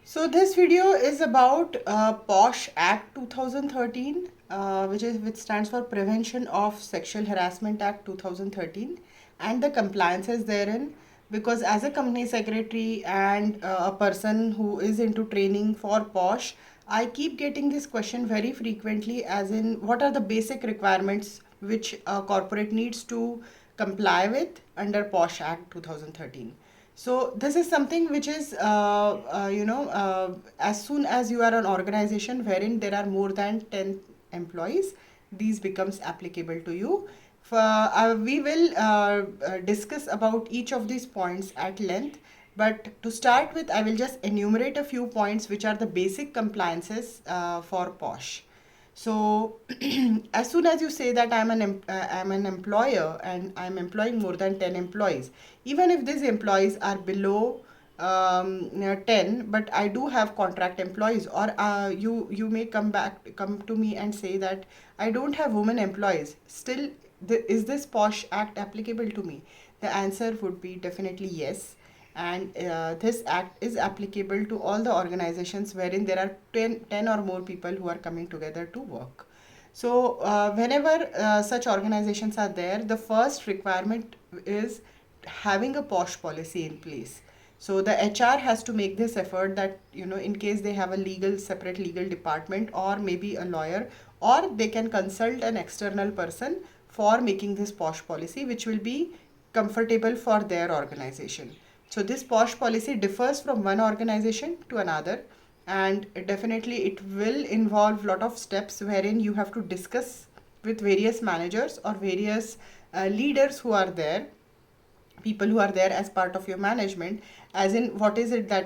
So this video is about POSH Act 2013, which stands for Prevention of Sexual Harassment Act 2013, and the compliances therein. Because as a company secretary and a person who is into training for POSH, I keep getting this question very frequently, as in what are the basic requirements which a corporate needs to comply with under POSH Act 2013. So this is something which is, as soon as you are an organization wherein there are more than 10 employees, these becomes applicable to you. We will discuss about each of these points at length. But to start with, I will just enumerate a few points which are the basic compliances for POSH. So as soon as you say that I'm an employer and I'm employing more than 10 employees, even if these employees are below 10, but I do have contract employees, or you may come to me and say that I don't have women employees. Still, is this POSH Act applicable to me? The answer would be definitely yes. And this act is applicable to all the organizations wherein there are 10 or more people who are coming together to work. So whenever such organizations are there, the first requirement is having a POSH policy in place. So the HR has to make this effort that, in case they have a separate legal department, or maybe a lawyer, or they can consult an external person for making this POSH policy, which will be comfortable for their organization. So this POSH policy differs from one organization to another, and definitely it will involve a lot of steps wherein you have to discuss with various managers or various leaders who are there, people who are there as part of your management, as in what is it that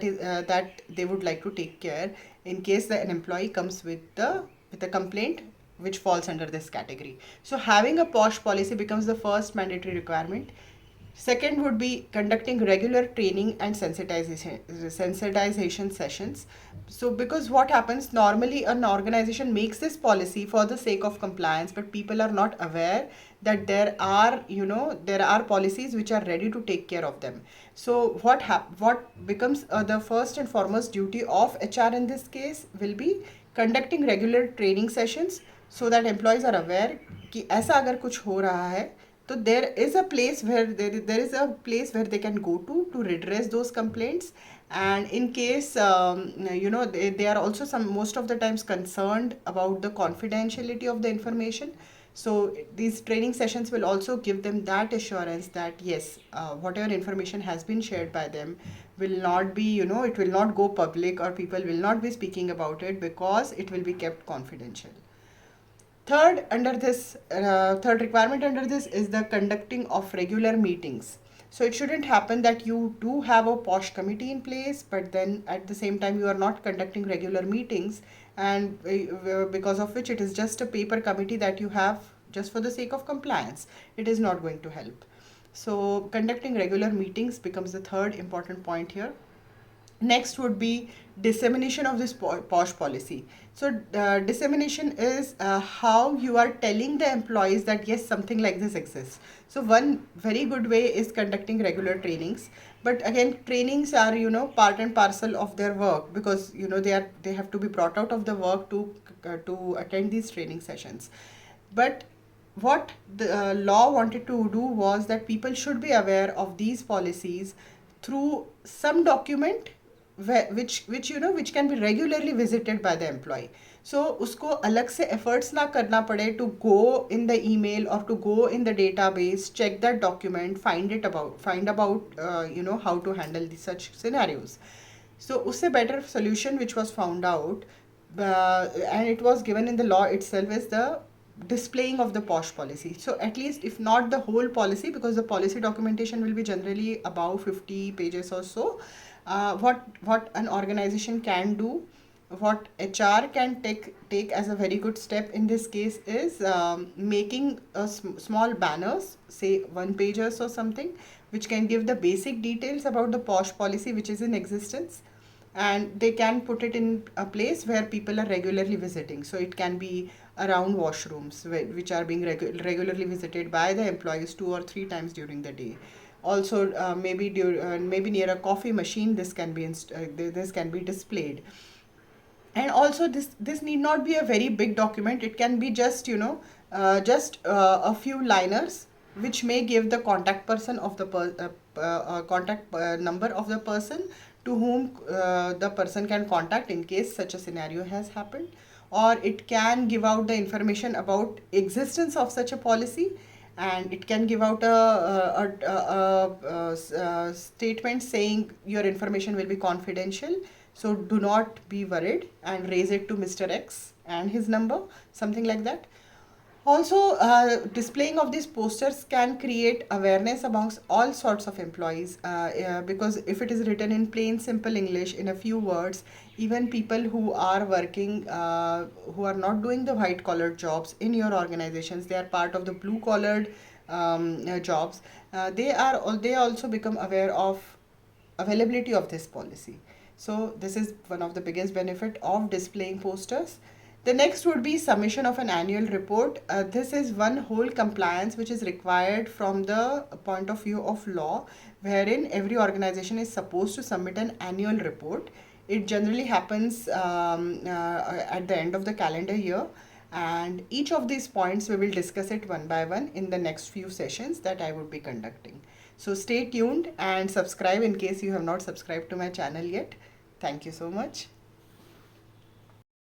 they would like to take care in case an employee comes with a complaint which falls under this category. So having a POSH policy becomes the first mandatory requirement. Second would be conducting regular training and sensitization sessions. So, because what happens normally, an organization makes this policy for the sake of compliance, but people are not aware that there are policies which are ready to take care of them. So, what becomes the first and foremost duty of HR in this case will be conducting regular training sessions, so that employees are aware कि ऐसा अगर कुछ हो रहा है, so there is a place where there is a place where they can go to redress those complaints. And in case they are also most of the times concerned about the confidentiality of the information. So these training sessions will also give them that assurance that yes, whatever information has been shared by them will not be, it will not go public, or people will not be speaking about it, because it will be kept confidential. Third requirement under this is the conducting of regular meetings. So it shouldn't happen that you do have a POSH committee in place, but then at the same time you are not conducting regular meetings, and because of which it is just a paper committee that you have just for the sake of compliance. It is not going to help. So conducting regular meetings becomes the third important point here. Next would be dissemination of this POSH policy. So dissemination is how you are telling the employees that yes, something like this exists. So one very good way is conducting regular trainings. But again, trainings are part and parcel of their work, because they have to be brought out of the work to attend these training sessions. But what the law wanted to do was that people should be aware of these policies through some document which can be regularly visited by the employee. So उसको अलग से efforts ना करना पड़े to go in the email or to go in the database, check that document, find about how to handle such scenarios. So उससे better solution which was found out, and it was given in the law itself, is the displaying of the POSH policy. So at least, if not the whole policy, because the policy documentation will be generally about 50 pages or so, what an organization can do, what HR can take as a very good step in this case, is making small banners, say one pages or something, which can give the basic details about the POSH policy which is in existence, and they can put it in a place where people are regularly visiting. So it can be around washrooms which are being regularly visited by the employees 2 or 3 times during the day, Also, maybe near a coffee machine, this can be displayed. And also, this need not be a very big document. It can be just, just a few liners, which may give the contact person of the contact number of the person to whom the person can contact in case such a scenario has happened. Or it can give out the information about existence of such a policy, and it can give out a statement saying your information will be confidential, so do not be worried, and raise it to Mr. X and his number, something like that. Also, displaying of these posters can create awareness amongst all sorts of employees, because if it is written in plain, simple English in a few words, even people who are working, who are not doing the white collared jobs in your organizations, they are part of the blue collared jobs. They also become aware of availability of this policy. So this is one of the biggest benefit of displaying posters. The next would be submission of an annual report. This is one whole compliance which is required from the point of view of law, wherein every organization is supposed to submit an annual report. It generally happens at the end of the calendar year, and each of these points we will discuss it one by one in the next few sessions that I would be conducting. So stay tuned and subscribe in case you have not subscribed to my channel yet. Thank you so much.